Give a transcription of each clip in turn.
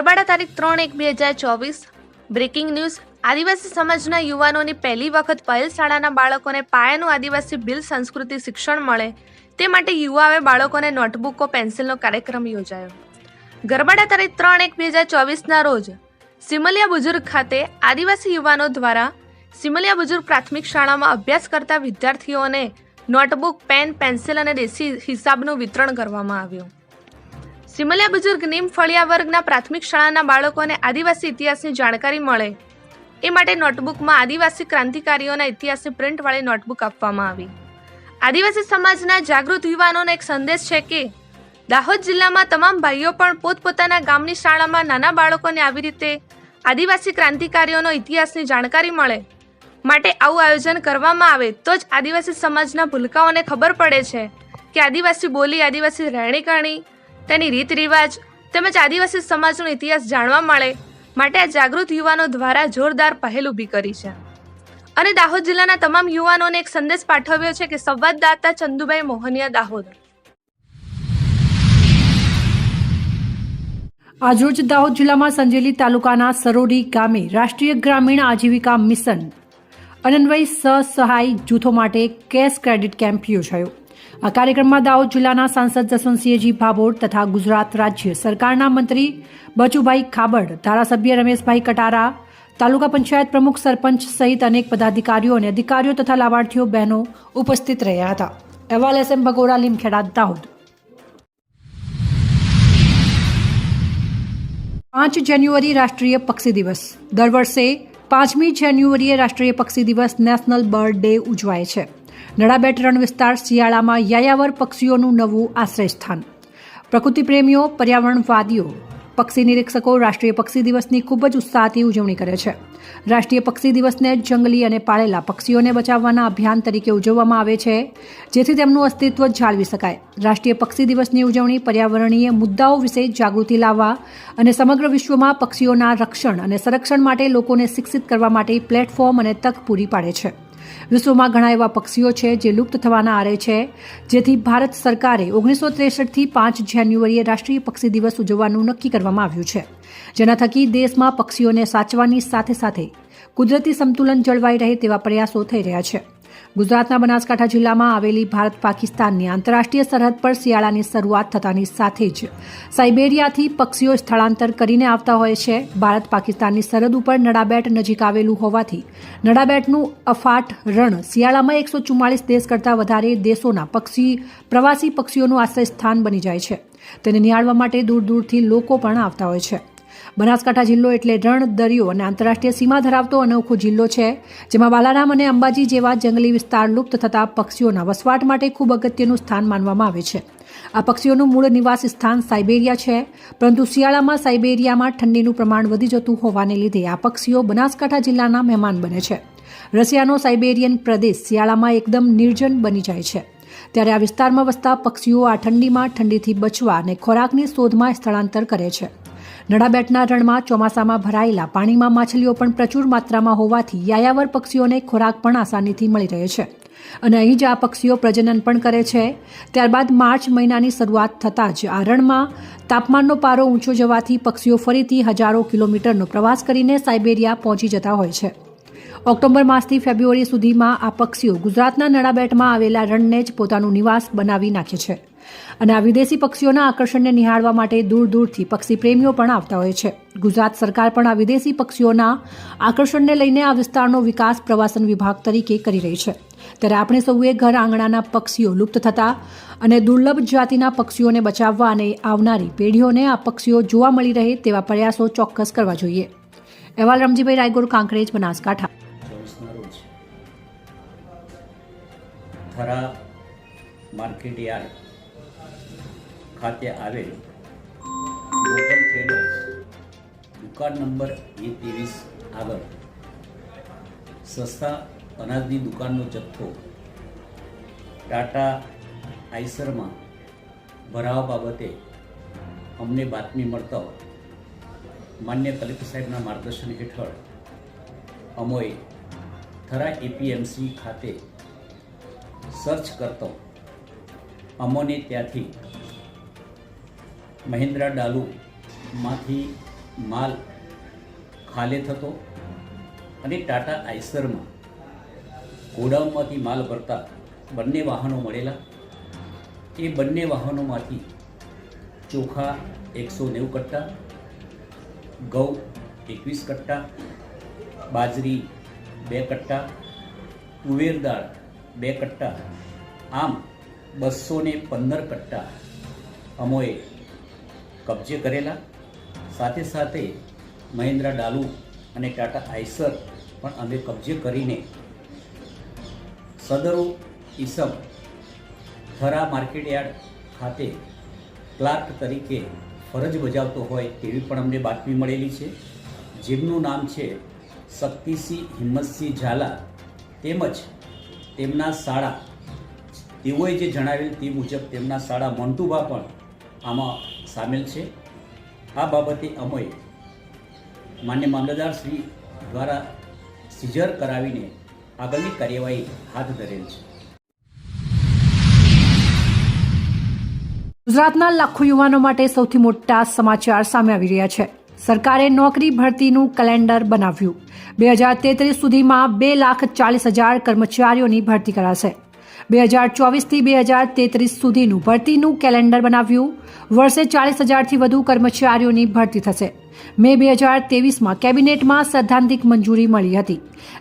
ગરબાડા તારીખ 3/1/2024 breaking news. આદિવાસી સમાજના યુવાનોની પહેલી વખત પહેલ શાળાના બાળકોને પાયાનું આદિવાસી ભીલ સંસ્કૃતિ શિક્ષણ મળે તે માટે યુવાઓએ બાળકોને નોટબુકો પેન્સિલનો કાર્યક્રમ યોજાયો। ગરબાડા તારીખ 3/1/2024ના રોજ સિમલિયા બુજુર્ગ ખાતે આદિવાસી યુવાનો દ્વારા સિમલિયા બુજુર્ગ પ્રાથમિક શાળામાં અભ્યાસ કરતા વિદ્યાર્થીઓને નોટબુક, પેન, પેન્સિલ અને દેશી હિસાબનું વિતરણ કરવામાં આવ્યું। સિમલિયા બુજુર્ગ નીમ ફળિયા વર્ગના પ્રાથમિક શાળાના બાળકોને આદિવાસી ઇતિહાસની જાણકારી મળે એ માટે નોટબુકમાં આદિવાસી ક્રાંતિકારીઓના ઇતિહાસની પ્રિન્ટવાળી નોટબુક આપવામાં આવી। આદિવાસી સમાજના જાગૃત યુવાનોનો એક સંદેશ છે કે દાહોદ જિલ્લામાં તમામ ભાઈઓ પણ પોતપોતાના ગામની શાળામાં નાના બાળકોને આવી રીતે આદિવાસી ક્રાંતિકારીઓનો ઇતિહાસની જાણકારી મળે માટે આવું આયોજન કરવામાં આવે તો જ આદિવાસી સમાજના ભૂલકાઓને ખબર પડે છે કે આદિવાસી બોલી, આદિવાસી રહેણીકરણી, તેની રીત રિવાજ તેમજ આદિવાસી સમાજનો ઇતિહાસ જાણવા મળે માટે આ જાગૃત યુવાનો દ્વારા જોરદાર પહેલ ઊભી કરી છે અને દાહોદ જિલ્લાના તમામ યુવાનોને એક સંદેશ પાઠવ્યો છે કે સંવાદદાતા ચંદુભાઈ મોહનિયા, દાહોદ। આજરોજ દાહોદ જિલ્લામાં સંજેલી તાલુકાના સરોડી ગામે રાષ્ટ્રીય ગ્રામીણ આજીવિકા મિશન અનન્વય સહાય જૂથો માટે કેશ ક્રેડિટ કેમ્પ યોજાયો। આ કાર્યક્રમમાં દાહોદ જિલ્લાના સાંસદ જસવંતસિંહજી ભાભોર તથા ગુજરાત રાજ્ય સરકારના મંત્રી બચુભાઈ ખાબડ, ધારાસભ્ય રમેશભાઈ કટારા, તાલુકા પંચાયત પ્રમુખ, સરપંચ સહિત અનેક પદાધિકારીઓ અને અધિકારીઓ તથા લાભાર્થીઓ બહેનો ઉપસ્થિત રહ્યા હતા। અહેવાલ SM ભગોડા, લીમખેડા, દાહોદ। 5 જાન્યુઆરી રાષ્ટ્રીય પક્ષી દિવસ। દર વર્ષે 5મી જાન્યુઆરીએ રાષ્ટ્રીય પક્ષી દિવસ નેશનલ બર્ડ ડે ઉજવાય છે। નડાબેટ રણ વિસ્તાર શિયાળામાં યાયાવર પક્ષીઓનું નવું આશ્રય સ્થાન। પ્રકૃતિ પ્રેમીઓ, પર્યાવરણવાદીઓ, પક્ષી નિરીક્ષકો રાષ્ટ્રીય પક્ષી દિવસની ખૂબ જ ઉત્સાહથી ઉજવણી કરે છે। રાષ્ટ્રીય પક્ષી દિવસને જંગલી અને પાળેલા પક્ષીઓને બચાવવાના અભિયાન તરીકે ઉજવવામાં આવે છે જેથી તેમનું અસ્તિત્વ જાળવી શકાય। રાષ્ટ્રીય પક્ષી દિવસની ઉજવણી પર્યાવરણીય મુદ્દાઓ વિશે જાગૃતિ લાવવા અને સમગ્ર વિશ્વમાં પક્ષીઓના રક્ષણ અને સંરક્ષણ માટે લોકોને શિક્ષિત કરવા માટે પ્લેટફોર્મ અને તક પૂરી પાડે છે। વિશ્વમાં ઘણા એવા પક્ષીઓ છે જે લુપ્ત થવાના આરે છે જેથી ભારત સરકારે 1963થી 5 જાન્યુઆરીએ રાષ્ટ્રીય પક્ષી દિવસ ઉજવવાનું નક્કી કરવામાં આવ્યું છે, જેના થકી દેશમાં પક્ષીઓને સાચવવાની સાથે સાથે કુદરતી સંતુલન જળવાઈ રહે તેવા પ્રયાસો થઈ રહ્યા છે। ગુજરાતના બનાસકાંઠા જિલ્લામાં આવેલી ભારત પાકિસ્તાનની આંતરરાષ્ટ્રીય સરહદ પર શિયાળાની શરૂઆત થતાની સાથે જ સાઇબેરિયાથી પક્ષીઓ સ્થળાંતર કરીને આવતા હોય છે। ભારત પાકિસ્તાનની સરહદ ઉપર નડાબેટ નજીક આવેલું હોવાથી નડાબેટનું અફાટ રણ શિયાળામાં 144 દેશ કરતાં વધારે દેશોના પ્રવાસી પક્ષીઓનું આશ્રય સ્થાન બની જાય છે। તેને નિહાળવા માટે દૂર દૂરથી લોકો પણ આવતા હોય છે। બનાસકાંઠા જિલ્લો એટલે રણ, દરિયો અને આંતરરાષ્ટ્રીય સીમા ધરાવતો અનોખો જિલ્લો છે જેમાં બાલારામ અને અંબાજી જેવા જંગલી વિસ્તાર લુપ્ત થતા પક્ષીઓના વસવાટ માટે ખૂબ અગત્યનું સ્થાન માનવામાં આવે છે। આ પક્ષીઓનું મૂળ નિવાસ સ્થાન સાઇબેરિયા છે, પરંતુ શિયાળામાં સાઇબેરિયામાં ઠંડીનું પ્રમાણ વધી જતું હોવાને લીધે આ પક્ષીઓ બનાસકાંઠા જિલ્લાના મહેમાન બને છે। રશિયાનો સાઇબેરિયન પ્રદેશ શિયાળામાં એકદમ નિર્જન બની જાય છે, ત્યારે આ વિસ્તારમાં વસતા પક્ષીઓ આ ઠંડીમાં ઠંડીથી બચવા અને ખોરાકની શોધમાં સ્થળાંતર કરે છે। નડાબેટના રણમાં ચોમાસામાં ભરાયેલા પાણીમાં માછલીઓ પણ પ્રચુર માત્રામાં હોવાથી યાયાવર પક્ષીઓને ખોરાક પણ આસાનીથી મળી રહે છે અને અહીં જ આ પક્ષીઓ પ્રજનન પણ કરે છે। ત્યારબાદ માર્ચ મહિનાની શરૂઆત થતાં જ આ રણમાં તાપમાનનો પારો ઊંચો જવાથી પક્ષીઓ ફરીથી હજારો કિલોમીટરનો પ્રવાસ કરીને સાઇબેરિયા પહોંચી જતા હોય છે। ઓક્ટોબર માસથી ફેબ્રુઆરી સુધીમાં આ પક્ષીઓ ગુજરાતના નડાબેટમાં આવેલા રણને જ પોતાનું નિવાસ બનાવી નાખે છે અને આ વિદેશી પક્ષીઓના આકર્ષણને નિહાળવા માટે દૂર દૂરથી પક્ષી પ્રેમીઓ પણ આવતા હોય છે। ગુજરાત સરકાર પણ આ વિદેશી પક્ષીઓના આકર્ષણને લઈને આ વિસ્તારનો વિકાસ પ્રવાસન વિભાગ તરીકે કરી રહી છે। ત્યારે આપણે સૌએ ઘર આંગણાના પક્ષીઓ લુપ્ત થતા અને દુર્લભ જાતિના પક્ષીઓને બચાવવા અને આવનારી પેઢીઓને આ પક્ષીઓ જોવા મળી રહે તેવા પ્રયાસો ચોક્કસ કરવા જોઈએ। અહેવાલ રમજીભાઈ રાયગોર, કાંકરેજ, બનાસકાંઠા। થરા માર્કેટ યાર્ડ ખાતે આવેલ લોકલ ટ્રેડર્સ દુકાન નંબર A23 આગળ સસ્તા અનાજની દુકાનનો જથ્થો ટાટા આઈસરમાં ભરાવા બાબતે અમને બાતમી મળતા માન્ય કલેક્ટર સાહેબના માર્ગદર્શન હેઠળ અમોએ થરા APMC ખાતે સર્ચ કરતો અમોને ત્યાંથી મહિન્દ્રા ડાલુમાંથી માલ ખાલે થતો અને ટાટા આઈસરમાં ગોડાઉનમાંથી માલ ભરતા બંને વાહનો મળેલા. એ બંને વાહનોમાંથી ચોખા 190 કટ્ટા, ઘઉં 21 કટ્ટા, બાજરી 2 કટ્ટા, તુવેર દાળ 2 કટ્ટા, આમ 215 કટ્ટા અમોએ કબજે કરેલા. સાથે સાથે મહિન્દ્રા ડાલુ અને ટાટા આઈસર પણ અમે કબજે કરીને સદરો ઈસમ થરા માર્કેટયાર્ડ ખાતે ક્લાર્ક તરીકે ફરજ બજાવતો હોય તેવી પણ અમને બાતમી મળેલી છે, જેમનું નામ છે શક્તિસિંહ હિંમતસિંહ ઝાલા, તેમજ તેમના શાળા તેઓએ જે જણાવેલ તે મુજબ તેમના શાળા મોન્ટુબા પણ આમાં સામેલ છે. આ બાબતે અમે માન્ય મામલતદાર શ્રી દ્વારા સીઝર કરાવીને આગળની કાર્યવાહી હાથ ધરેલ છે. ગુજરાતના લાખો યુવાનો માટે સૌથી મોટા સમાચાર સામે આવી રહ્યા છે. સરકારે નોકરી ભરતીનું કેલેન્ડર બનાવ્યું. 2033 સુધીમાં 2,40,000 કર્મચારીઓની ભરતી કરાશે. 2024થી 2033 સુધીનું ભરતીનું કેલેન્ડર બનાવ્યું. વર્ષે 40,000થી વધુ કર્મચારીઓની ભરતી થશે. મે 2023માં કેબિનેટમાં સૈદ્ધાંતિક મંજૂરી મળી હતી.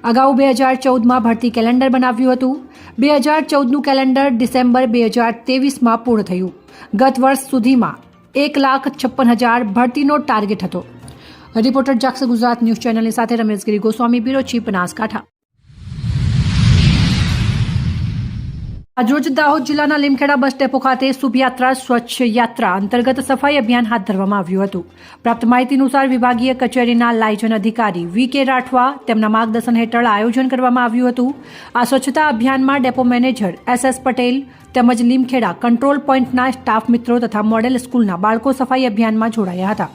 અગાઉ 2014માં ભરતી કેલેન્ડર બનાવ્યું હતું. 2014નું કેલેન્ડર ડિસેમ્બર 2023માં પૂર્ણ થયું. ગત વર્ષ સુધીમાં 1,56,000 ભરતીનો ટાર્ગેટ હતો. રિપોર્ટર જાગૃત ગુજરાત ન્યૂઝ ચેનલની સાથે રમેશગીરી ગોસ્વામી, બ્યુરો ચીફ, બનાસકાંઠા. આજરોજ દાહોદ જિલ્લાના લીમખેડા બસ ડેપો ખાતે શુભયાત્રા સ્વચ્છ યાત્રા અંતર્ગત સફાઈ અભિયાન હાથ ધરવામાં આવ્યું હતું. પ્રાપ્ત માહિતી અનુસાર વિભાગીય કચેરીના લાયઝન અધિકારી વી.કે. રાઠવા તેમના માર્ગદર્શન હેઠળ આયોજન કરવામાં આવ્યું હતું. આ સ્વચ્છતા અભિયાનમાં ડેપો મેનેજર એસ.એસ. પટેલ તેમજ લીમખેડા કંટ્રોલ પોઈન્ટના સ્ટાફ મિત્રો તથા મોડેલ સ્કૂલના બાળકો સફાઈ અભિયાનમાં જોડાયા હતા.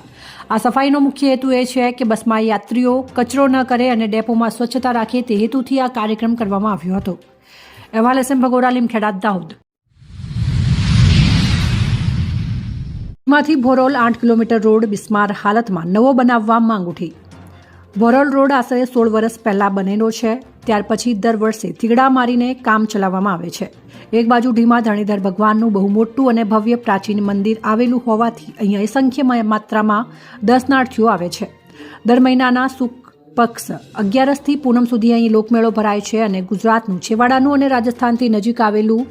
આ સફાઈનો મુખ્ય હેતુ એ છે કે બસમાં યાત્રીઓ કચરો ન કરે અને ડેપોમાં સ્વચ્છતા રાખે તે હેતુથી આ કાર્યક્રમ કરવામાં આવ્યો હતો. અહેવાલ એસ.એમ. ભગોડા, લીમખેડા, દાહોદ. માંથી ભોરોલ 8 કિલોમીટર રોડ બિસ્માર હાલતમાં નવો બનાવવા માંગ ઉઠી. ભોરોલ રોડ આશરે 16 વર્ષ પહેલા બનેલો છે. ત્યાર પછી દર વર્ષે થીગડા મારીને કામ ચલાવવામાં આવે છે. એક બાજુ ઢીમા ધરણીધર ભગવાનનું બહુ મોટું અને ભવ્ય પ્રાચીન મંદિર આવેલું હોવાથી અહીંયા અસંખ્ય માત્રામાં દર્શનાર્થીઓ આવે છે. દર મહિનાના પક્ષ 11થી પૂનમ સુધી અહીં લોકમેળો ભરાય છે અને ગુજરાતનું છેવાડાનું અને રાજસ્થાનથી નજીક આવેલું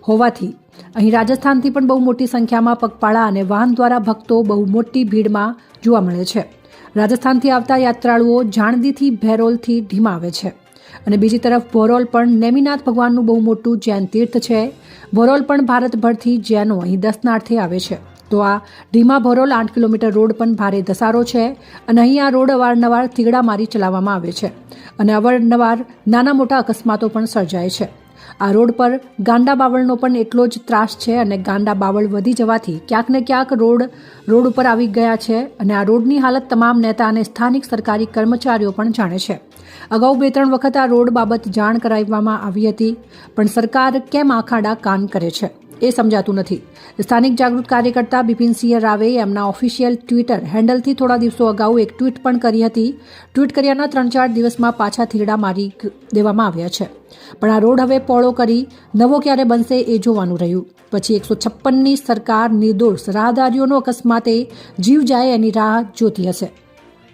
હોવાથી અહીં રાજસ્થાનથી પણ બહુ મોટી સંખ્યામાં પગપાળા અને વાહન દ્વારા ભક્તો બહુ મોટી ભીડમાં જોવા મળે છે. રાજસ્થાનથી આવતા યાત્રાળુઓ જાણદીથી ભેરોલથી ઢીમા આવે છે અને બીજી તરફ ભોરોલ પણ નેમિનાથ ભગવાનનું બહુ મોટું જૈન તીર્થ છે. ભોરોલ પણ ભારતભરથી જૈનો અહીં દર્શનાર્થે આવે છે. તો આ ઢીમા ભોરોલ 8 કિલોમીટર રોડ પણ ભારે ધસારો છે અને અહીં આ રોડ અવારનવાર થીગડા મારી ચલાવવામાં આવે છે અને અવારનવાર નાના મોટા અકસ્માતો પણ સર્જાય છે. આ રોડ પર ગાંડા બાવળનો પણ એટલો જ ત્રાસ છે અને ગાંડા બાવળ વધી જવાથી ક્યાંક ને ક્યાંક રોડ ઉપર આવી ગયા છે અને આ રોડની હાલત તમામ નેતા અને સ્થાનિક સરકારી કર્મચારીઓ પણ જાણે છે. અગાઉ 2-3 વખત આ રોડ બાબત જાણ કરાવવામાં આવી હતી, પણ સરકાર કેમ આખાડા કાન કરે છે એ સમજાતું નથી. સ્થાનિક જાગૃત કાર્યકર્તા બિપિનસિંહ રાવે એમના ઓફિશિયલ ટ્વિટર હેન્ડલથી થોડા દિવસો અગાઉ એક ટ્વીટ પણ કરી હતી. ટ્વીટ કર્યાના 3-4 દિવસમાં પાછા થીગડા મારી દેવામાં આવ્યા છે. પણ આ રોડ હવે પહોળો કરી નવો ક્યારે બનશે એ જોવાનું રહ્યું. પછી 156ની સરકાર નિર્દોષ રાહદારીઓનો અકસ્માતે જીવ જાય એની રાહ જોતી હશે.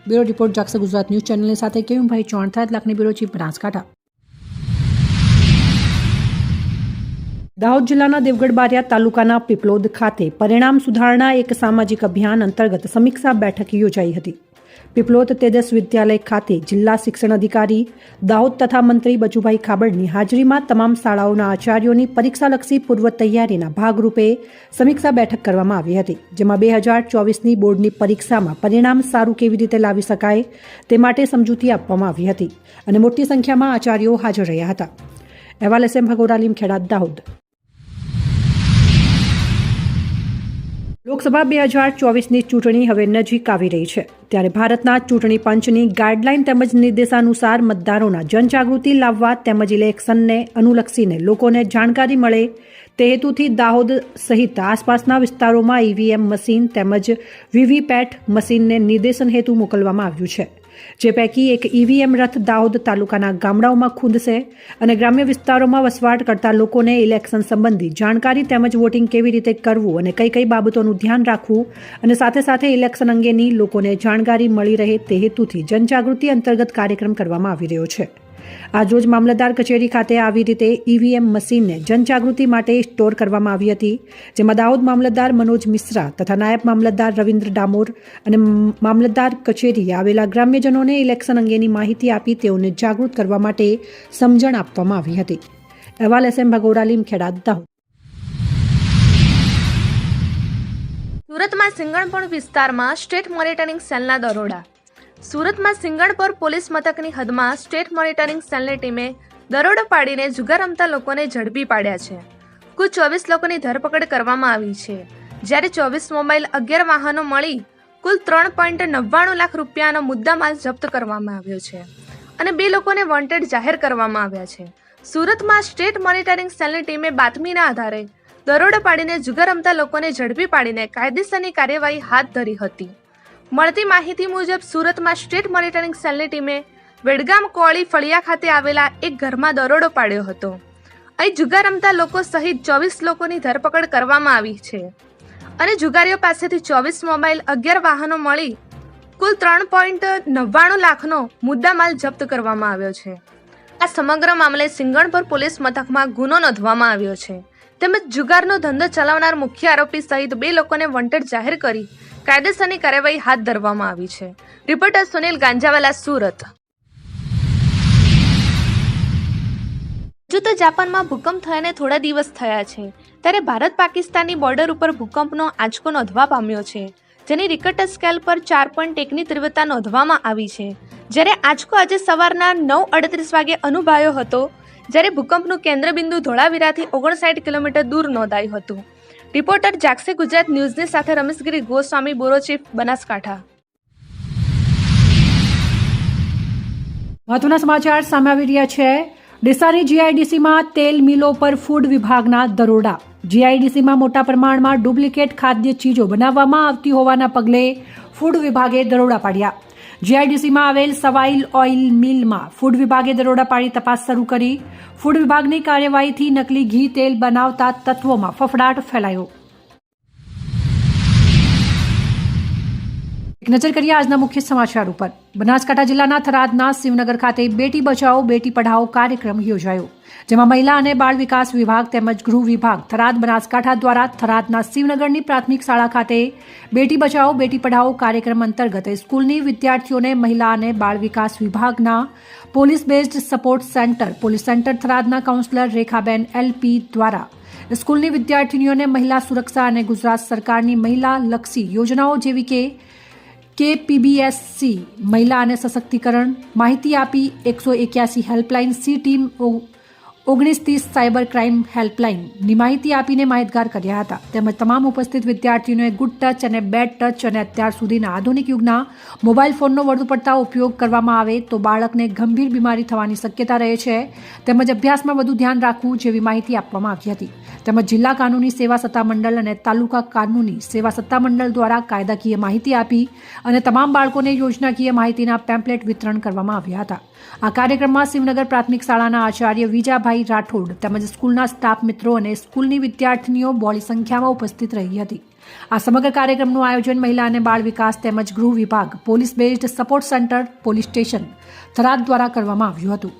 બ્યુરો રિપોર્ટ, જાગૃત ગુજરાત ન્યૂઝ ચેનલની સાથે કેયુભાઈ ચૌહાણ, 7 લાખની બ્યુરો ચીફ, બનાસકાંઠા. દાહોદ જિલ્લાના દેવગઢ બારિયા તાલુકાના પીપલોદ ખાતે પરિણામ સુધારણા એક સામાજિક અભિયાન અંતર્ગત સમીક્ષા બેઠક યોજાઈ હતી. પીપલોદ તેજસ વિદ્યાલય ખાતે જિલ્લા શિક્ષણ અધિકારી દાહોદ તથા મંત્રી બચુભાઈ ખાબડની હાજરીમાં તમામ શાળાઓના આચાર્યોની પરીક્ષાલક્ષી પૂર્વ તૈયારીના ભાગરૂપે સમીક્ષા બેઠક કરવામાં આવી હતી, જેમાં 2024ની બોર્ડની પરીક્ષામાં પરિણામ સારું કેવી રીતે લાવી શકાય તે માટે સમજૂતી આપવામાં આવી હતી અને મોટી સંખ્યામાં આચાર્યો હાજર રહ્યા હતા. અહેવાલ એસ.એમ. ભગોડા, લીમખેડા, દાહોદ. લોકસભા 2024ની ચૂંટણી હવે નજીક આવી રહી છે, ત્યારે ભારતના ચૂંટણી પંચની ગાઈડલાઈન તેમજ નિર્દેશાનુસાર મતદારોના જનજાગૃતિ લાવવા તેમજ ઇલેક્શનને અનુલક્ષીને લોકોને જાણકારી મળે તે હેતુથી દાહોદ સહિત આસપાસના વિસ્તારોમાં ઈવીએમ મશીન તેમજ વીવીપેટ મશીનને નિર્દેશન હેતુ મોકલવામાં આવ્યું છે, જે પૈકી એક ઈવીએમ રથ દાહોદ તાલુકાના ગામડાઓમાં ખૂંદશે અને ગ્રામ્ય વિસ્તારોમાં વસવાટ કરતા લોકોને ઇલેક્શન સંબંધી જાણકારી તેમજ વોટિંગ કેવી રીતે કરવું અને કઈ કઈ બાબતોનું ધ્યાન રાખવું અને સાથે સાથે ઇલેક્શન અંગેની લોકોને જાણકારી મળી રહે તે હેતુથી જનજાગૃતિ અંતર્ગત કાર્યક્રમ કરવામાં આવી રહ્યો છે। આજરોજ મામલતદાર કચેરી ખાતે આવી રીતે ઈવીએમ મશીનને જનજાગૃતિ માટે સ્ટોર કરવામાં આવી હતી, જેમાં દાહોદ મામલતદાર મનોજ મિશ્રા તથા નાયબ મામલતદાર રવિન્દ્ર ડામોર અને મામલતદાર કચેરીએ આવેલા ગ્રામ્યજનોને ઇલેક્શન અંગેની માહિતી આપી તેઓને જાગૃત કરવા માટે સમજણ આપવામાં આવી હતી। અહેવાલ SM ભગોડા લીમખેડા દાહોદ। સુરતમાં સિંગણપોળ વિસ્તારમાં સ્ટેટ મોનિટરિંગ સેલના દરોડા। સુરતમાં સિંગણપોર પોલીસ મથકની હદમાં સ્ટેટ મોનિટરિંગ સેલની ટીમે દરોડો પાડીને જુગાર રમતા લોકોને ઝડપી પાડ્યા છે। કુલ 24 લોકોની ધરપકડ કરવામાં આવી છે, જ્યારે 24 મોબાઈલ 11 વાહનો મળી કુલ 3.99 લાખ રૂપિયાનો મુદ્દામાલ જપ્ત કરવામાં આવ્યો છે અને 2 લોકોને વોન્ટેડ જાહેર કરવામાં આવ્યા છે। સુરતમાં સ્ટેટ મોનિટરિંગ સેલની ટીમે બાતમીના આધારે દરોડો પાડીને જુગાર રમતા લોકોને ઝડપી પાડીને કાયદેસરની કાર્યવાહી હાથ ધરી હતી। મળતી માહિતી મુજબ સુરતમાં સ્ટેટ મોનિટરિંગ સેલની ટીમે વેડગામ કોળી ફળિયા ખાતે આવેલા એક ઘરમાં દરોડો પાડ્યો હતો। અહીં જુગાર રમતા લોકો સહિત 24 લોકોની ધરપકડ કરવામાં આવી છે અને જુગારીઓ પાસેથી 24 મોબાઈલ 11 વાહનો મળી કુલ 3.99 લાખનો મુદ્દામાલ જપ્ત કરવામાં આવ્યો છે। આ સમગ્ર મામલે સિંગણપોર પોલીસ મથકમાં ગુનો નોંધવામાં આવ્યો છે તેમજ જુગારનો ધંધો ચલાવનાર મુખ્ય આરોપી સહિત 2 લોકોને વોન્ટેડ જાહેર કરી કાયદેસરની કાર્યવાહી હાથ ધરવામાં આવી છે। રિપોર્ટર સુનિલ ગાંજાવાલા, સુરત। જો તો જાપાનમાં ભૂકંપ થયાને થોડા દિવસ થયા છે, ત્યારે ભારત પાકિસ્તાનની બોર્ડર ઉપર ભૂકંપનો આંચકો નોંધવા પામ્યો છે, જેની રિક્ટર સ્કેલ પર 4.1ની તીવ્રતા નોંધવામાં આવી છે, જ્યારે આંચકો આજે સવારના 9:38 વાગે અનુભવાયો હતો, જ્યારે ભૂકંપનું કેન્દ્રબિંદુ ધોળાવીરાથી 59 કિલોમીટર દૂર નોંધાયું હતું। રિપોર્ટર જાગસે ગુજરાત ન્યૂઝની સાથે રમેશગીરી ગોસ્વામી, બ્યુરો ચીફ, બનાસકાંઠા। મહત્વના સમાચાર સામે આવી રહ્યા છે। ડીસાની જીઆઈડીસીમાં તેલ મિલો પર ફૂડ વિભાગના દરોડા। જીઆઈડીસીમાં મોટા પ્રમાણમાં ડુપ્લિકેટ ખાદ્ય ચીજો બનાવવામાં આવતી હોવાના પગલે ફૂડ વિભાગે દરોડા પાડ્યા। જીઆઈડીસીમાં આવેલ સવાઈલ ઓઇલ મિલમાં ફૂડ વિભાગે દરોડા પાડી તપાસ શરૂ કરી। ફૂડ વિભાગની કાર્યવાહીથી નકલી ઘી તેલ બનાવતા તત્વોમાં ફફડાટ ફેલાયો। એક નજર કરીએ આજના મુખ્ય સમાચાર ઉપર। બનાસકાંઠા જિલ્લાના થરાદના શિવનગર ખાતે બેટી બચાવો બેટી પઢાઓ કાર્યક્રમ યોજાયો, જેમાં મહિલા અને બાળ વિકાસ વિભાગ તેમજ ગૃહ વિભાગ થરાદ બનાસકાંઠા દ્વારા થરાદના શિવનગરની પ્રાથમિક શાળા ખાતે બેટી બચાવો બેટી પઢાઓ કાર્યક્રમ અંતર્ગત સ્કૂલની વિદ્યાર્થીઓને મહિલા અને બાળ વિકાસ વિભાગના police based support centre police centre થરાદના કાઉન્સિલર રેખાબેન LP દ્વારા સ્કૂલની વિદ્યાર્થીનીઓને મહિલા સુરક્ષા અને ગુજરાત સરકારની મહિલા લક્ષી યોજનાઓ જેવી કે KPBSC મહિલા અને સશક્તિકરણ માહિતી આપી 181 helpline she team 1930 cyber crime હેલ્પલાઇનની માહિતી આપીને માહિતગાર કર્યા હતા। તેમજ તમામ ઉપસ્થિત વિદ્યાર્થીઓએ ગુડ ટચ અને બેડ ટચ અને અત્યાર સુધીના આધુનિક યુગના મોબાઈલ ફોનનો વધુ પડતા ઉપયોગ કરવામાં આવે તો બાળકને ગંભીર બીમારી થવાની શક્યતા રહે છે, તેમજ અભ્યાસમાં વધુ ધ્યાન રાખવું જેવી માહિતી આપવામાં આવી હતી। તેમજ જિલ્લા કાનૂની સેવા સત્તામંડળ અને તાલુકા કાનૂની સેવા સત્તામંડળ દ્વારા કાયદાકીય માહિતી આપી અને તમામ બાળકોને યોજનાકીય માહિતીના પેમ્પલેટ વિતરણ કરવામાં આવ્યા હતા। આ કાર્યક્રમમાં શિવનગર પ્રાથમિક શાળાના આચાર્ય વિજાભાઈ રાઠોડ તેમજ સ્કૂલના સ્ટાફ મિત્રો અને સ્કૂલની વિદ્યાર્થીનીઓ બહોળી સંખ્યામાં ઉપસ્થિત રહી હતી। આ સમગ્ર કાર્યક્રમનું આયોજન મહિલા અને બાળ વિકાસ તેમજ ગૃહ વિભાગ police based support centre police station Tharad દ્વારા કરવામાં આવ્યું હતું।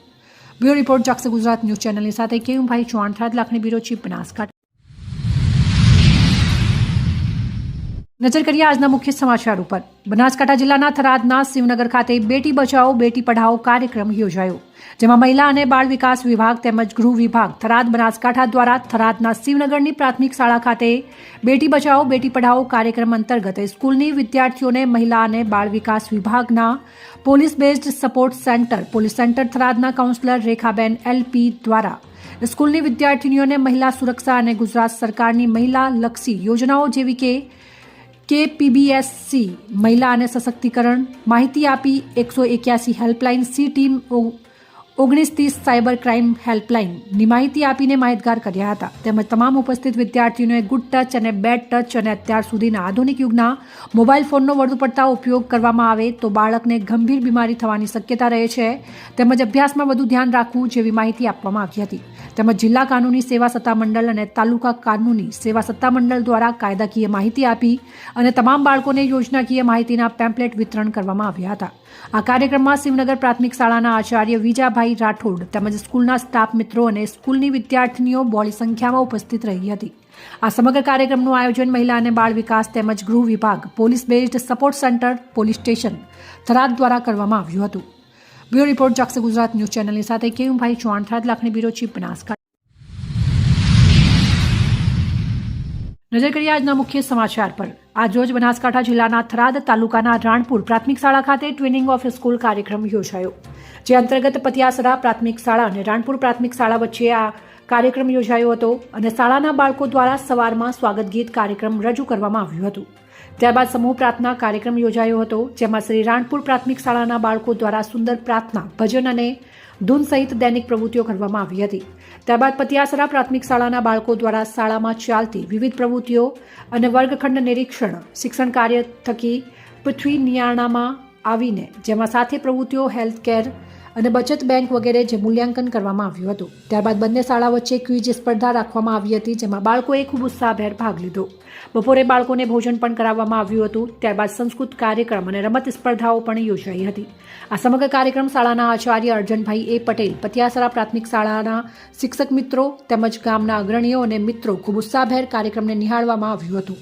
બ્યુરો રિપોર્ટ જાગસે ગુજરાત ન્યૂઝ ચેનલની સાથે કેયુભાઈ ચૌહાણ, થરાદ લાખની બ્યુરો ચીફ, બનાસકાંઠા। નજર કરીએ આજના મુખ્ય સમાચાર ઉપર। બનાસકાંઠા જિલ્લાના થરાદના શિવનગર ખાતે બેટી બચાવો બેટી પઢાઓ કાર્યક્રમ યોજાયો, જેમાં મહિલા અને બાળ વિકાસ વિભાગ તેમજ ગૃહ વિભાગ થરાદ બનાસકાંઠા દ્વારા થરાદના શિવનગરની પ્રાથમિક શાળા ખાતે બેટી બચાવો બેટી પઢાઓ કાર્યક્રમ અંતર્ગત સ્કૂલની વિદ્યાર્થીઓને મહિલા અને બાળ વિકાસ વિભાગના police based support centre police centre થરાદના કાઉન્સિલર રેખાબેન LP દ્વારા સ્કૂલની વિદ્યાર્થીનીઓને મહિલા સુરક્ષા અને ગુજરાત સરકારની મહિલા લક્ષી યોજનાઓ જેવી કે KPBSC મહિલા અને સશક્તિકરણ માહિતી આપી 181 helpline she team 1930 cyber crime હેલ્પલાઇનની માહિતી આપીને માહિતગાર કર્યા હતા. તેમજ તમામ ઉપસ્થિત વિદ્યાર્થીઓને ગુડ ટચ અને બેડ ટચ અને અત્યાર સુધીના આધુનિક યુગના મોબાઈલ ફોનનો વધુ પડતા ઉપયોગ કરવામાં આવે તો બાળકને ગંભીર બીમારી થવાની શક્યતા રહે છે. તેમજ અભ્યાસમાં વધુ ધ્યાન રાખવું જેવી માહિતી આપવામાં આવી હતી. તેમજ જિલ્લા કાનૂની સેવા સત્તામંડળ અને તાલુકા કાનૂની સેવા સત્તામંડળ દ્વારા કાયદાકીય માહિતી આપી અને તમામ બાળકોને યોજનાકીય માહિતીના પેમ્પલેટ વિતરણ કરવામાં આવ્યા હતા. આ કાર્યક્રમમાં શિવનગર પ્રાથમિક શાળાના આચાર્ય વિજાભાઈ રાઠોડ તેમજ સ્કૂલના સ્ટાફ મિત્રો અને સ્કૂલની વિદ્યાર્થીનીઓ બહોળી સંખ્યામાં ઉપસ્થિત રહી હતી. આ સમગ્ર કાર્યક્રમનું આયોજન મહિલા અને બાળ વિકાસ તેમજ ગૃહ વિભાગ, police based support centre, police station Tharad દ્વારા કરવામાં આવ્યું હતું. બ્યુરો રિપોર્ટ જાગૃત ગુજરાત ન્યૂઝ ચેનલની સાથે કેયુભાઈ ચૌહાણ, થરાદ લાખણી બ્યુરો ચીફ, બનાસકાંઠા. નજર કરીએ આજના મુખ્ય સમાચાર પર. આજરોજ બનાસકાંઠા જિલ્લાના થરાદ તાલુકાના રાણપુર પ્રાથમિક શાળા ખાતે ટ્રેનિંગ ઓફ સ્કૂલ કાર્યક્રમ યોજાયો. જે અંતર્ગત પતિયાસરા પ્રાથમિક શાળા અને રાણપુર પ્રાથમિક શાળા વચ્ચે આ કાર્યક્રમ યોજાયો હતો અને શાળાના બાળકો દ્વારા સવારમાં સ્વાગત ગીત કાર્યક્રમ રજૂ કરવામાં આવ્યું હતું. ત્યારબાદ સમૂહ પ્રાર્થના કાર્યક્રમ યોજાયો હતો, જેમાં શ્રી રાણપુર પ્રાથમિક શાળાના બાળકો દ્વારા સુંદર પ્રાર્થના, ભજન અને ધૂન સહિત દૈનિક પ્રવૃત્તિઓ કરવામાં આવી હતી. ત્યારબાદ પતિયાસરા પ્રાથમિક શાળાના બાળકો દ્વારા શાળામાં ચાલતી વિવિધ પ્રવૃત્તિઓ અને વર્ગખંડ નિરીક્ષણ શિક્ષણ કાર્ય થકી પૃથ્વી નિયાણામાં આવીને જેમાં સાથે પ્રવૃત્તિઓ, હેલ્થ કેર અને બચત બેંક વગેરે જે મૂલ્યાંકન કરવામાં આવ્યું હતું. ત્યારબાદ બંને શાળા વચ્ચે ક્વિઝ સ્પર્ધા રાખવામાં આવી હતી, જેમાં બાળકોએ ખૂબ ઉત્સાહભેર ભાગ લીધો. બપોરે બાળકોને ભોજન પણ કરાવવામાં આવ્યું હતું. ત્યારબાદ સંસ્કૃત કાર્યક્રમ અને રમત સ્પર્ધાઓ પણ યોજાઈ હતી. આ સમગ્ર કાર્યક્રમ શાળાના આચાર્ય અર્જનભાઈ એ પટેલ, પતિયાસરા પ્રાથમિક શાળાના શિક્ષક મિત્રો તેમજ ગામના અગ્રણીઓ અને મિત્રો ખૂબ ઉત્સાહભેર કાર્યક્રમને નિહાળવામાં આવ્યું હતું.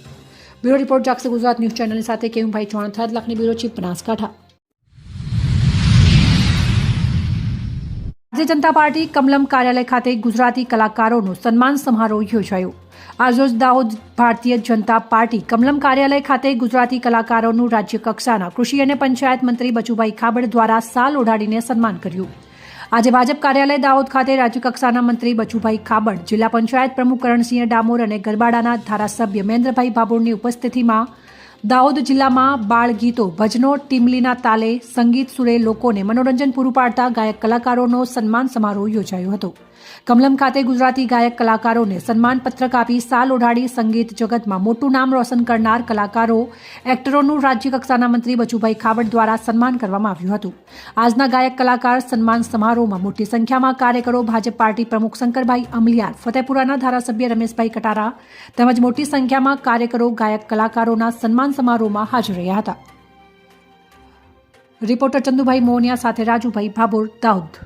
બ્યુરો રિપોર્ટ જાગૃત ગુજરાત ન્યૂઝ ચેનલની સાથે કેયુભાઈ Chauhan, Tharad Lakhani bureau chief, Banaskantha. Bharatiya Janata party Kamalam કાર્યાલય ખાતે ગુજરાતી કલાકારોનો સન્માન સમારોહ યોજાયો. આજરોજ દાહોદ ભારતીય જનતા પાર્ટી કમલમ કાર્યાલય ખાતે ગુજરાતી કલાકારોનું રાજ્ય કક્ષાના કૃષિ અને પંચાયત મંત્રી બચુભાઈ ખાબડ દ્વારા શાલ ઓઢાડીને સન્માન કર્યું. આજે ભાજપ કાર્યાલય દાહોદ ખાતે રાજ્ય કક્ષાના મંત્રી બચુભાઈ ખાબડ, જિલ્લા પંચાયત પ્રમુખ કરણસિંહ ડામોર અને ગરબાડાના ધારાસભ્ય મહેન્દ્રભાઈ ભાભોરની ઉપસ્થિતિમાં દાહોદ જિલ્લામાં બાળ ગીતો, ભજનો, ટીમલીના તાલે સંગીત સુરે લોકોને મનોરંજન પૂરું પાડતા ગાયક કલાકારોનો સન્માન સમારોહ યોજાયો હતો. કમલમ ખાતે ગુજરાતી ગાયક કલાકારોને સન્માન પત્રક આપી શાલ ઓઢાડી સંગીત જગતમાં મોટું નામ રોશન કરનાર કલાકારો, એક્ટરોનું રાજ્ય કક્ષાના મંત્રી બચુભાઈ ખાબડ દ્વારા સન્માન કરવામાં આવ્યું હતું. આજના ગાયક કલાકાર સન્માન સમારોહમાં મોટી સંખ્યામાં કાર્યકરો, ભાજપ પાર્ટી પ્રમુખ શંકરભાઈ અમલિયાર, ફતેપુરાના ધારાસભ્ય રમેશભાઈ કટારા તેમજ મોટી સંખ્યામાં કાર્યકરો, ગાયક કલાકારોના સન્માન સમારોહમાં હાજર રહ્યા હતા. રિપોર્ટર ચંદુભાઈ મોહનિયા સાથે રાજુભાઈ ભાભોર, દાહોદ.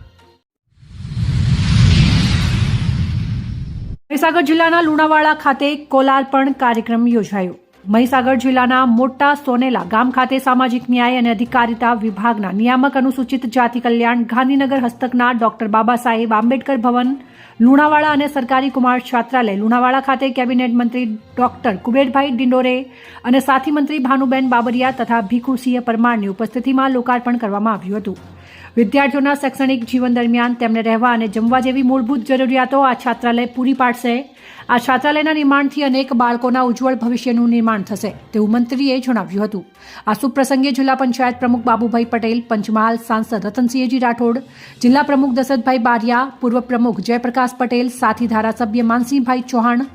મહીસાગર જિલ્લાના લુણાવાડા ખાતે કોલાર્પણ કાર્યક્રમ યોજાયો. મહીસાગર જિલ્લાના મોટા સોનેલા ગામ ખાતે સામાજિક ન્યાય અને અધિકારિતા વિભાગના નિયામક અનુસૂચિત જાતિ કલ્યાણ ગાંધીનગર હસ્તકના ડોક્ટર બાબા સાહેબ આંબેડકર ભવન લુણાવાડા અને સરકારી કુમાર છાત્રાલય લુણાવાડા ખાતે કેબિનેટ મંત્રી ડોક્ટર કુબેરભાઈ ડિંડોરે અને સાથી મંત્રી ભાનુબેન બાબરિયા તથા ભીખુસિંહ પરમારની ઉપસ્થિતિમાં લોકાર્પણ કરવામાં આવ્યું હતું. વિદ્યાર્થીઓના શૈક્ષણિક જીવન દરમિયાન તેમને રહેવા અને જમવા જેવી મૂળભૂત જરૂરિયાતો આ છાત્રાલય પૂરી પાડશે. આ છાત્રાલયના નિર્માણથી અનેક બાળકોના ઉજ્જવળ ભવિષ્યનું નિર્માણ થશે તેવું મંત્રીએ જણાવ્યું હતું. આ શુભ પ્રસંગે જિલ્લા પંચાયત પ્રમુખ બાબુભાઈ પટેલ, પંચમહાલ સાંસદ રતનસિંહજી રાઠોડ, જિલ્લા પ્રમુખ દશરથભાઈ બારિયા, પૂર્વ પ્રમુખ જયપ્રકાશ પટેલ, સાથી ધારાસભ્ય માનસિંહભાઈ ચૌહાણ,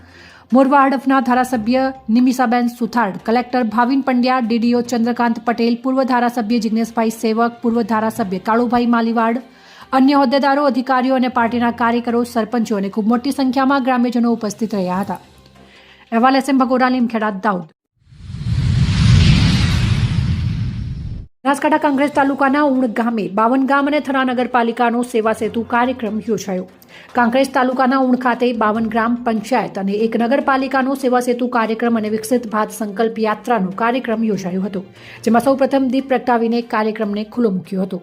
મોરવા હડફના ધારાસભ્ય નિમિષાબેન સુથાર, કલેક્ટર ભાવિન પંડ્યા, ડીડીઓ ચંદ્રકાંત પટેલ, પૂર્વ ધારાસભ્ય જિગ્નેશભાઈ સેવક, પૂર્વ ધારાસભ્ય કાળુભાઈ માલીવાડ, અન્ય હોદ્દેદારો, અધિકારીઓ અને પાર્ટીના કાર્યકરો, સરપંચો અને ખૂબ મોટી સંખ્યામાં ગ્રામ્યજનો ઉપસ્થિત રહ્યા હતા. અહેવાલ SM ભગોરા, લીમખેડા, દાહોદ. બનાસકાંઠા કોંગ્રેસ તાલુકાના ઉણ ગામે 52 ગામ અને થરા નગરપાલિકાનો સેવા સેતુ કાર્યક્રમ યોજાયો. કાંકરેજ તાલુકાના ઉણ ખાતે 52 ગ્રામ પંચાયત અને એક નગરપાલિકાનો સેવા સેતુ કાર્યક્રમ અને વિકસિત ભારત સંકલ્પ યાત્રાનો કાર્યક્રમ યોજાયો હતો, જેમાં સૌપ્રથમ દીપ પ્રગટાવીને કાર્યક્રમને ખુલ્લો મૂક્યો હતો.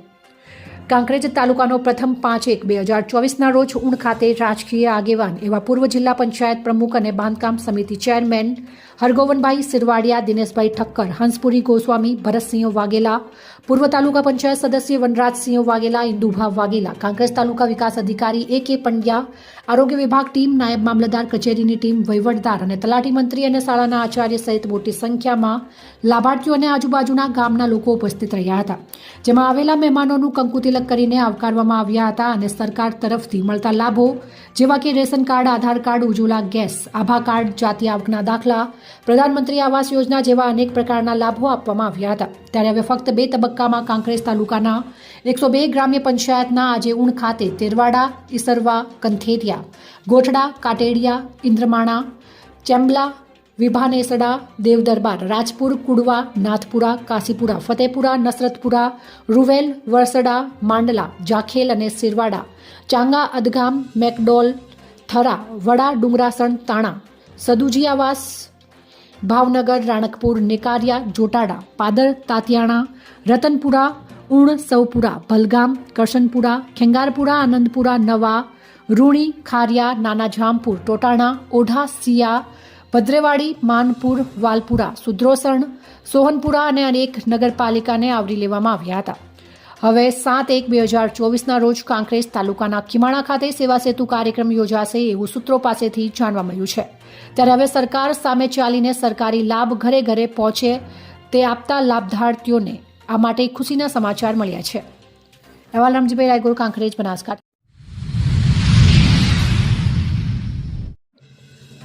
કાંકરેજ તાલુકાનો પ્રથમ 5/1/2024ના રોજ ઉણ ખાતે રાજકીય આગેવાન એવા પૂર્વ જિલ્લા પંચાયત પ્રમુખ અને બાંધકામ સમિતિ ચેરમેન હરગોવનભાઈ સિરવાડિયા, દિનેશભાઈ ઠક્કર, હંસપુરી ગોસ્વામી, ભરતસિંહ વાઘેલા, પૂર્વ તાલુકા પંચાયત સદસ્ય વનરાજસિંહ વાઘેલા, ઇન્દુભા વાઘેલા, કાંકરેજ તાલુકા વિકાસ અધિકારી AK પંડ્યા, આરોગ્ય વિભાગ ટીમ, નાયબ મામલતદાર કચેરીની ટીમ, વહીવટદાર અને તલાટી મંત્રી અને શાળાના આચાર્ય સહિત મોટી સંખ્યામાં લાભાર્થીઓ અને આજુબાજુના ગામના લોકો ઉપસ્થિત રહ્યા હતા. જેમાં આવેલા મહેમાનોનું કંકુતિલક કરીને આવકારવામાં આવ્યા હતા અને સરકાર તરફથી મળતા લાભો જેવા કે રેશન કાર્ડ, આધાર કાર્ડ, ઉજ્જવલા ગેસ, આભા કાર્ડ, જાતિ આવકના દાખલા, પ્રધાનમંત્રી આવાસ યોજના જેવા અનેક પ્રકારના લાભો આપવામાં આવ્યા હતા. ત્યારે હવે ફક્ત 2 તબક્કામાં કાંકરેજ તાલુકાના 102 ગ્રામ્ય પંચાયતના આજે ઉણ ખાતે તેરવાડા, ઈસરવા, કંથેરિયા, ગોઠડા, કાટેડિયા, ઇન્દ્રમાણા, ચેમ્બલા, વિભાનેસડા, દેવદરબાર, રાજપુર, કુડવા, નાથપુરા, કાશીપુરા, ફતેપુરા, નસરતપુરા, રૂવેલ, વરસડા, માંડલા, જાખેલ અને સિરવાડા, ચાંગા, અદગામ, મેકડોલ, થરા, વડા, ડુંગરાસણ, તાણા, સદુજી આવાસ, ભાવનગર, રાણકપુર, નેકારિયા, જોટાડા, પાદર, તાતિયાણા, રતનપુરા, ઉણ, સૌપુરા, ભલગામ, કરશનપુરા, ખેંગારપુરા, આનંદપુરા, નવા, રૂણી, ખારિયા, નાના જામપુર, ટોટાણા, ઓઢા, સિયા, ભદ્રેવાડી, માનપુર, વાલપુરા, સુદ્રોસણ, સોહનપુરા અને અનેક નગરપાલિકાને આવરી લેવામાં આવ્યા હતા. હવે 7/1/2024ના રોજ કાંકરેજ તાલુકાના ખીમાણા ખાતે સેવા સેતુ કાર્યક્રમ યોજાશે એવું સૂત્રો પાસેથી જાણવા મળ્યું છે. ત્યારે હવે સરકાર સામે ચાલીને સરકારી લાભ ઘરે ઘરે પહોંચે તે આપતા લાભાર્થીઓને આ માટે ખુશીના સમાચાર મળ્યા છે. અહેવાલ રમજીભાઈ રાયગોર, કાંકરેજ, બનાસકાંઠા.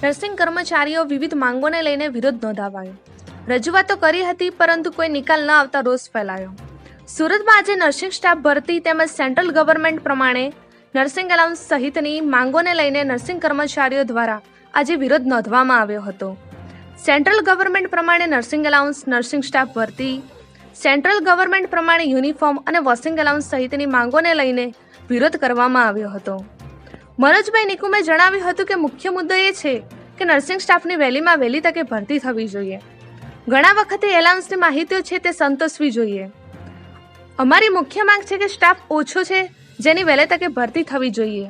નર્સિંગ કર્મચારીઓ વિવિધ માંગોને લઈને વિરોધ નોંધાવાયો. રજૂઆતો કરી હતી પરંતુ કોઈ નિકાલ ન આવતા રોષ ફેલાયો. સુરતમાં આજે નર્સિંગ સ્ટાફ ભરતી તેમજ સેન્ટ્રલ ગવર્મેન્ટ પ્રમાણે નર્સિંગ એલાઉન્સ સહિતની માંગોને લઈને નર્સિંગ કર્મચારીઓ દ્વારા આજે વિરોધ નોંધવામાં આવ્યો હતો. સેન્ટ્રલ ગવર્મેન્ટ પ્રમાણે નર્સિંગ એલાઉન્સ, નર્સિંગ સ્ટાફ ભરતી, સેન્ટ્રલ ગવર્મેન્ટ પ્રમાણે યુનિફોર્મ અને વોશિંગ એલાઉન્સ સહિતની માંગોને લઈને વિરોધ કરવામાં આવ્યો હતો. મનોજભાઈ નિકુમે જણાવ્યું હતું કે મુખ્ય મુદ્દો એ છે કે નર્સિંગ સ્ટાફની વહેલીમાં વહેલી તકે ભરતી થવી જોઈએ. ઘણા વખતે એલાઉન્સની માહિતીઓ છે તે સંતોષવી જોઈએ. અમારી મુખ્ય માંગ છે કે સ્ટાફ ઓછો છે જેની વહેલી તકે ભરતી થવી જોઈએ.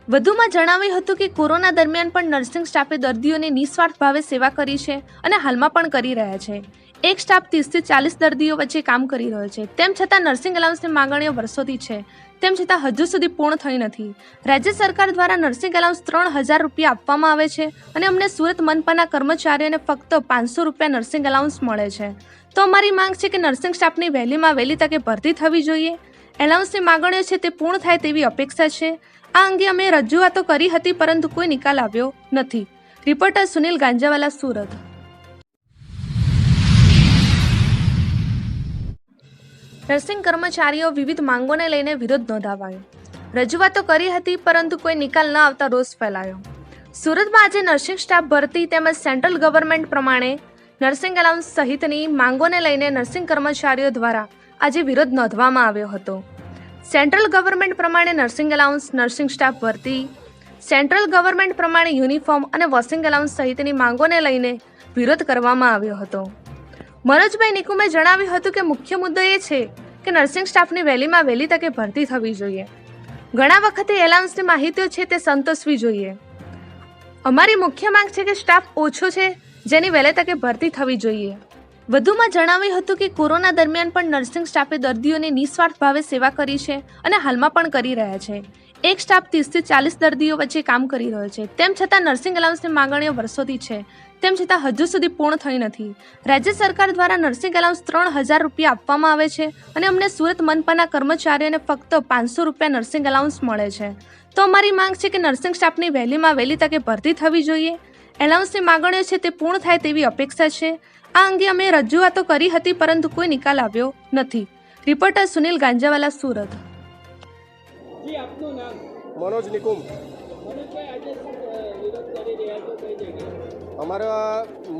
વધુમાં જણાવ્યું હતું કે કોરોના દરમિયાન પણ નર્સિંગ સ્ટાફે દર્દીઓની નિસ્વાર્થ ભાવે સેવા કરી છે અને હાલમાં પણ કરી રહ્યા છે. એક સ્ટાફ 30 થી 40 દર્દીઓ વચ્ચે કામ કરી રહ્યો છે. તેમ છતાં નર્સિંગ એલાઉન્સની માંગણીઓ વર્ષોથી છે, તેમ છતાં હજુ સુધી પૂર્ણ થઈ નથી. રાજ્ય સરકાર દ્વારા નર્સિંગ એલાઉન્સ 3000 રૂપિયા આપવામાં આવે છે અને અમને સુરત મનપાના કર્મચારીઓને ફક્ત 500 રૂપિયા નર્સિંગ એલાઉન્સ મળે છે. તો અમારી માંગ છે કે નર્સિંગ સ્ટાફની વહેલીમાં વહેલી તકે ભરતી થવી જોઈએ. એલાઉન્સની માંગણીઓ છે તે પૂર્ણ થાય તેવી અપેક્ષા છે. આ અંગે અમે રજૂઆતો કરી હતી પરંતુ કોઈ નિકાલ આવ્યો નથી. રિપોર્ટર સુનિલ ગાંજાવાલા, સુરત. નર્સિંગ કર્મચારીઓ વિવિધ માંગોને લઈને વિરોધ નોંધાવાયો. રજૂઆતો કરી હતી પરંતુ કોઈ નિકાલ ન આવતા રોષ ફેલાયો. સુરતમાં આજે નર્સિંગ સ્ટાફ ભરતી તેમજ સેન્ટ્રલ ગવર્મેન્ટ પ્રમાણે નર્સિંગ એલાઉન્સ સહિતની માંગોને લઈને નર્સિંગ કર્મચારીઓ દ્વારા આજે વિરોધ નોંધવામાં આવ્યો હતો. સેન્ટ્રલ ગવર્મેન્ટ પ્રમાણે નર્સિંગ એલાઉન્સ, નર્સિંગ સ્ટાફ ભરતી, સેન્ટ્રલ ગવર્મેન્ટ પ્રમાણે યુનિફોર્મ અને વોશિંગ એલાઉન્સ સહિતની માંગોને લઈને વિરોધ કરવામાં આવ્યો હતો. મનોજભાઈ નિકુમે જણાવ્યું હતું કે મુખ્ય મુદ્દો એ છે કે નર્સિંગ સ્ટાફની વહેલીમાં વહેલી તકે ભરતી થવી જોઈએ. ઘણા વખતે એલાઉન્સની માહિતીઓ છે તે સંતોષવી જોઈએ. અમારી મુખ્ય માંગ છે કે સ્ટાફ ઓછો છે જેની વહેલી તકે ભરતી થવી જોઈએ. વધુમાં જણાવ્યું હતું કે કોરોના દરમિયાન પણ નર્સિંગ સ્ટાફે દર્દીઓની નિસ્વાર્થ ભાવે સેવા કરી છે અને હાલમાં પણ કરી રહ્યા છે. એક સ્ટાફ 30 થી 40 દર્દીઓ વચ્ચે કામ કરી રહ્યો છે. તેમ છતાં નર્સિંગ એલાઉન્સની માંગણીઓ વર્ષોથી છે, તેમ છતાં હજુ સુધી પૂર્ણ થઈ નથી. રાજ્ય સરકાર દ્વારા નર્સિંગ એલાઉન્સ 3000 રૂપિયા આપવામાં આવે છે અને અમને સુરત મનપાના કર્મચારીઓને ફક્ત 500 રૂપિયા નર્સિંગ એલાઉન્સ મળે છે. તો અમારી માંગ છે કે નર્સિંગ સ્ટાફની વહેલીમાં વહેલી તકે ભરતી થવી જોઈએ. એલાઉન્સની માંગણીઓ છે તે પૂર્ણ થાય તેવી અપેક્ષા છે. આ અંગે અમે રજૂઆતો કરી હતી પરંતુ કોઈ નિકાલ આવ્યો નથી. રિપોર્ટર સુનિલ ગાંજાવાલા, સુરત. મનોજ નિકુમ. અમારો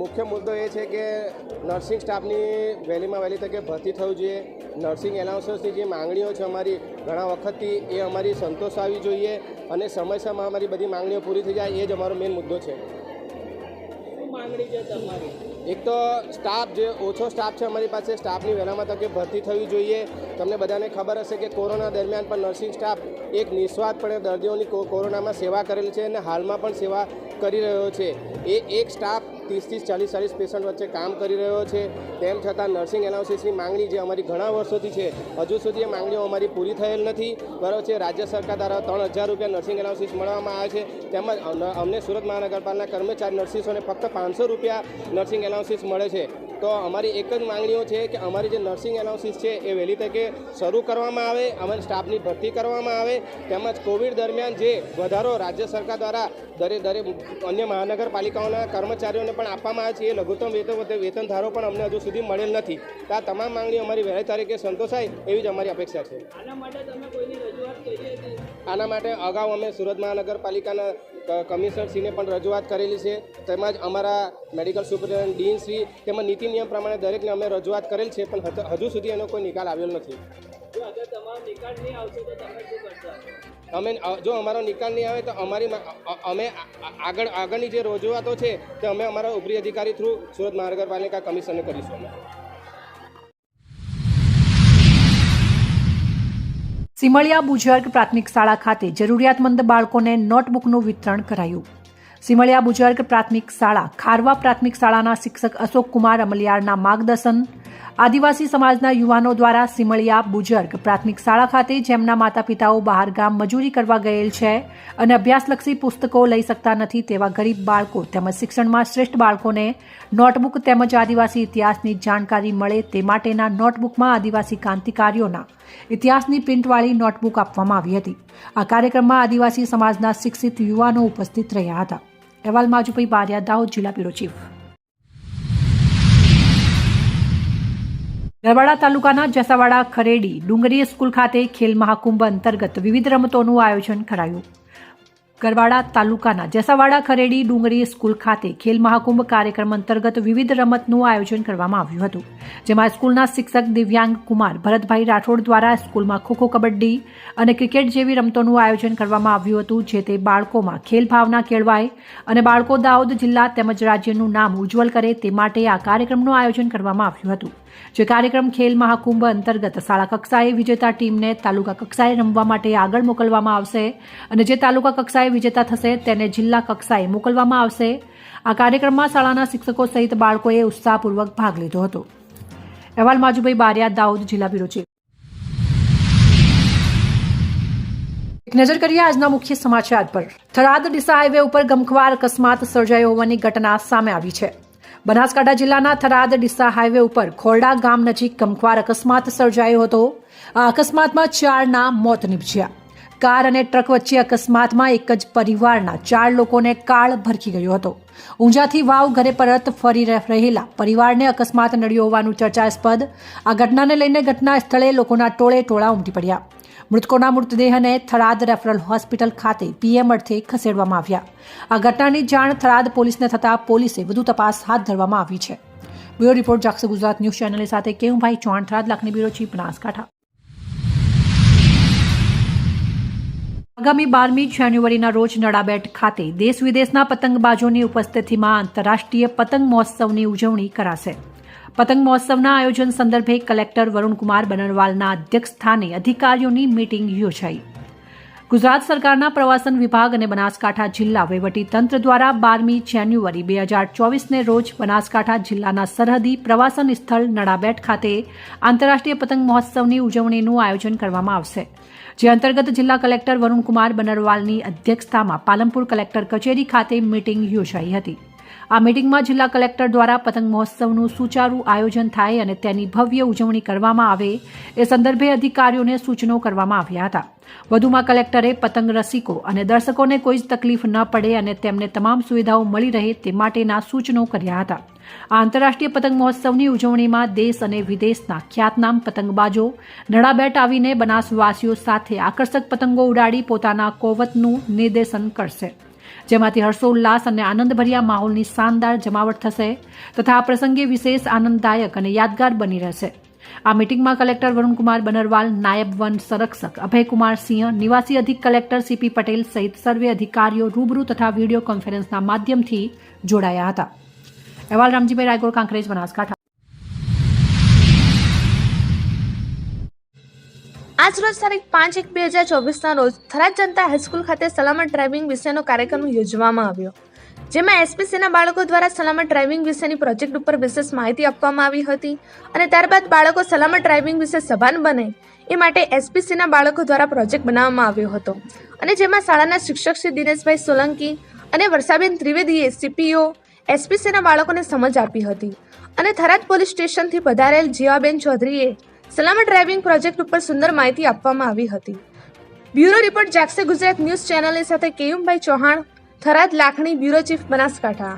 મુખ્ય મુદ્દો એ છે કે નર્સિંગ સ્ટાફની વહેલીમાં વહેલી તકે ભરતી થવું જોઈએ. નર્સિંગ એલાઉન્સની જે માંગણીઓ છે અમારી ઘણા વખતથી એ અમારી સંતોષાવી જોઈએ અને સમયસરમાં અમારી બધી માંગણીઓ પૂરી થઈ જાય, એ જ અમારો મેઇન મુદ્દો છે. માંગણી છે તમારી? એક તો સ્ટાફ જે ઓછો સ્ટાફ છે અમારી પાસે, સ્ટાફની વહેલામાં તકે ભરતી થવી જોઈએ. તમને બધાને ખબર હશે કે કોરોના દરમિયાન પણ નર્સિંગ સ્ટાફ એક નિસ્વાર્થપણે દર્દીઓની કોરોનામાં સેવા કરેલી છે અને હાલમાં પણ સેવા કરી રહ્યો છે. એ એક સ્ટાફ 30 થી 40 પેશન્ટ વચ્ચે કામ કરી રહ્યો છે. તેમ છતાં નર્સિંગ એલાઉન્સીસની માંગણી જે અમારી ઘણા વર્ષોથી છે, હજુ સુધી એ માંગણીઓ અમારી પૂરી થયેલ નથી. બરાબર છે. રાજ્ય સરકાર દ્વારા 3000 રૂપિયા નર્સિંગ એલાઉન્સીસ મળવામાં આવે છે. તેમજ અમને સુરત મહાનગરપાલિકાના કર્મચારી નર્સિસોને ફક્ત 500 રૂપિયા નર્સિંગ એલાઉન્સીસ મળે છે. તો અમારી એક જ માંગણીઓ છે કે અમારી જે નર્સિંગ એનાલિસિસ છે એ વહેલી તકે શરૂ કરવામાં આવે, અમારી સ્ટાફની ભરતી કરવામાં આવે, તેમજ કોવિડ દરમિયાન જે વધારો રાજ્ય સરકાર દ્વારા દરેક અન્ય મહાનગરપાલિકાઓના કર્મચારીઓને પણ આપવામાં આવે છે એ લઘુત્તમ વેતન ધારો પણ અમને હજુ સુધી મળેલ નથી. તો આ તમામ માંગણીઓ અમારી વહેલી તારીખે સંતોષાય એવી જ અમારી અપેક્ષા છે. આના માટે અગાઉ અમે સુરત મહાનગરપાલિકાના કમિશનરશ્રીને પણ રજૂઆત કરેલી છે, તેમજ અમારા મેડિકલ સુપરિન્ટેન્ડન્ટ ડીનશ્રી તેમજ નીતિ નિયમ પ્રમાણે દરેકને અમે રજૂઆત કરેલ છે, પણ હજુ સુધી એનો કોઈ નિકાલ આવેલ નથી. જો અમારો નિકાલ નહીં આવે તો અમે આગળની જે રજૂઆતો છે તે અમે અમારા ઉપરી અધિકારી થ્રુ સુરત મહાનગરપાલિકા કમિશનરને કરીશું. સિમળિયા બુજર્ગ પ્રાથમિક શાળા ખાતે જરૂરિયાતમંદ બાળકોને નોટબુકનું વિતરણ કરાયું. સિમળિયા બુજર્ગ પ્રાથમિક શાળા ખારવા પ્રાથમિક શાળાના શિક્ષક અશોક કુમાર અમલિયારના માર્ગદર્શન આદિવાસી સમાજના યુવાનો દ્વારા સિમળિયા બુજર્ગ પ્રાથમિક શાળા ખાતે જેમના માતા પિતાઓ બહાર ગામ મજૂરી કરવા ગયેલ છે અને અભ્યાસલક્ષી પુસ્તકો લઈ શકતા નથી તેવા ગરીબ બાળકો તેમજ શિક્ષણમાં શ્રેષ્ઠ બાળકોને નોટબુક તેમજ આદિવાસી ઇતિહાસની જાણકારી મળે તે માટેના નોટબુકમાં આદિવાસી ક્રાંતિકારીઓના ઇતિહાસની પ્રિન્ટવાળી નોટબુક આપવામાં આવી હતી. આ કાર્યક્રમમાં આદિવાસી સમાજના શિક્ષિત યુવાનો ઉપસ્થિત રહ્યા હતા. અહેવાલ માજુભાઈ બારિયા, દાહોદ જિલ્લા બ્યુરો ચીફ. ગરવાડા તાલુકાના જસાવાડા ખરેડી ડુંગરી સ્કૂલ ખાતે ખેલ મહાકુંભ અંતર્ગત વિવિધ રમતોનું આયોજન કરાયું. ગરવાડા તાલુકાના જસાવાડા ખરેડી ડુંગરી સ્કૂલ ખાતે ખેલ મહાકુંભ કાર્યક્રમ અંતર્ગત વિવિધ રમતનું આયોજન કરવામાં આવ્યું હતું, જેમાં સ્કૂલના શિક્ષક દિવ્યાંગ કુમાર ભરતભાઈ રાઠોડ દ્વારા સ્કૂલમાં ખોખો, કબડ્ડી અને ક્રિકેટ જેવી રમતોનું આયોજન કરવામાં આવ્યું હતું, જે તે બાળકોમાં ખેલ ભાવના કેળવાય અને બાળકો દાહોદ જિલ્લા તેમજ રાજ્યનું નામ ઉજ્જવલ કરે તે માટે આ કાર્યક્રમનું આયોજન કરવામાં આવ્યું હતું. જે કાર્યક્રમ ખેલ મહાકુંભ અંતર્ગત શાળા કક્ષાએ વિજેતા ટીમને તાલુકા કક્ષાએ રમવા માટે આગળ મોકલવામાં આવશે અને જે તાલુકા કક્ષાએ વિજેતા થશે તેને જિલ્લા કક્ષાએ મોકલવામાં આવશે. આ કાર્યક્રમમાં શાળાના શિક્ષકો સહિત બાળકોએ ઉત્સાહપૂર્વક ભાગ લીધો હતો. અહેવાલ માજુભાઈ બારિયા, દાહોદ જિલ્લા બ્યુરો ચીફ. એક નજર કરીએ આજના મુખ્ય સમાચાર પર. થરાદ ડીસા હાઈવે ઉપર ગમખ્વાર અકસ્માત સર્જાયો હોવાની ઘટના સામે આવી છે. બનાસકાંઠા જિલ્લાના થરાદ ડીસા હાઈવે ઉપર ખોરડા ગામ નજીક ગમખ્વાર અકસ્માત સર્જાયો હતો. આ અકસ્માતમાં 4ના મોત નીપજ્યા. કાર અને ટ્રક વચ્ચે અકસ્માતમાં એક જ પરિવારના 4 લોકોને કાળ ભરખી ગયો હતો. ઊંઝાથી વાવ ઘરે પરત ફરી રહેલા પરિવારને અકસ્માત નડ્યો હોવાનું ચર્ચાસ્પદ. આ ઘટનાને લઈને ઘટના સ્થળે લોકોના ટોળે ઉમટી પડ્યા. મૃતકોના મૃતદેહને થરાદ રેફરલ હોસ્પિટલ ખાતે પીએમ અર્થે ખસેડવામાં આવ્યા. આ ઘટનાની જાણ થરાદ પોલીસને થતાં પોલીસે વધુ તપાસ હાથ ધરવામાં આવી છે. બ્યુરો રિપોર્ટ જાગસો ગુજરાત ન્યૂઝ ચેનલ સાથે કેવુભાઈ ચૌહાણ, થરાદ લાખની બ્યુરો ચીફ, બનાસકાંઠા. આગામી 12મી જાન્યુઆરીના રોજ નડાબેટ ખાતે દેશ વિદેશના પતંગબાજોની ઉપસ્થિતિમાં આંતરરાષ્ટ્રીય પતંગ મહોત્સવની ઉજવણી કરાશે. પતંગ મહોત્સવના આયોજન સંદર્ભે કલેક્ટર વરુણકુમાર બનરવાલના અધ્યક્ષસ્થાને અધિકારીઓની મીટિંગ યોજાઈ. ગુજરાત સરકારના પ્રવાસન વિભાગ અને બનાસકાંઠા જિલ્લા વહીવટીતંત્ર દ્વારા 12મી જાન્યુઆરી 2024ને રોજ બનાસકાંઠા જિલ્લાના સરહદી પ્રવાસન સ્થળ નડાબેટ ખાતે આંતરરાષ્ટ્રીય પતંગ મહોત્સવની ઉજવણીનું આયોજન કરવામાં આવશે. જે અંતર્ગત જિલ્લા કલેક્ટર વરુણકુમાર બનરવાલની અધ્યક્ષતામાં પાલનપુર કલેક્ટર કચેરી ખાતે મીટિંગ યોજાઈ હતી. આ મીટિંગમાં જિલ્લા કલેક્ટર દ્વારા પતંગ મહોત્સવનું સુચારુ આયોજન થાય અને તેની ભવ્ય ઉજવણી કરવામાં આવે એ સંદર્ભે અધિકારીઓને સૂચનો કરવામાં આવ્યા હતા. વધુમાં કલેક્ટરે પતંગ રસિકો અને દર્શકોને કોઈ જ તકલીફ ન પડે અને તેમને તમામ સુવિધાઓ મળી રહે તે માટેના સૂચનો કર્યા હતા. આ આંતરરાષ્ટ્રીય પતંગ મહોત્સવની ઉજવણીમાં દેશ અને વિદેશના ખ્યાતનામ પતંગબાજો નડાબેટ આવીને બનાસવાસીઓ સાથે આકર્ષક પતંગો ઉડાડી પોતાના કોવતનું નિર્દેશન કરશે, જેમાંથી હર્ષોલ્લાસ અને આનંદભર્યા માહોલની શાનદાર જમાવટ થશે તથા આ પ્રસંગે વિશેષ આનંદદાયક અને યાદગાર બની રહેશે. આ મીટિંગમાં કલેક્ટર વરુણકુમાર બનરવાલ, નાયબ વન સંરક્ષક અભયકુમાર સિંહ, નિવાસી અધિક કલેક્ટર સીપી પટેલ સહિત સર્વે અધિકારીઓ રૂબરૂ તથા વિડીયો કોન્ફરન્સના માધ્યમથી જોડાયા હતા. અહેવાલ રામજીભાઈ રાયગોર, કાંકરેજ, બનાસકાંઠા. આજ રોજ તારીખ 5/1/2024ના રોજ થરાદ જનતા હાઈસ્કૂલ ખાતે સલામત ડ્રાઇવિંગ વિશેનો કાર્યક્રમ યોજવામાં આવ્યો, જેમાં એસપીસીના બાળકો દ્વારા સલામત ડ્રાઇવિંગ વિશેની પ્રોજેક્ટ ઉપર વિશેષ માહિતી આપવામાં આવી હતી અને ત્યારબાદ બાળકો સલામત ડ્રાઇવિંગ વિશે સભાન બને એ માટે એસપીસીના બાળકો દ્વારા પ્રોજેક્ટ બનાવવામાં આવ્યો હતો અને જેમાં શાળાના શિક્ષક શ્રી દિનેશભાઈ સોલંકી અને વર્ષાબેન ત્રિવેદીએ સીપીઓ એસપીસીના બાળકોને સમજ આપી હતી અને થરાદ પોલીસ સ્ટેશનથી પધારેલ જીવાબેન ચૌધરીએ સલામત ડ્રાઇવિંગ પ્રોજેક્ટ ઉપર સુંદર માહિતી આપવામાં આવી હતી. બ્યુરો રિપોર્ટ જાગશે ગુજરાત ન્યૂઝ ચેનલની સાથે કેયુમભાઈ ચૌહાણ, થરાદ લાખણી, બ્યુરો ચીફ, બનાસકાંઠા.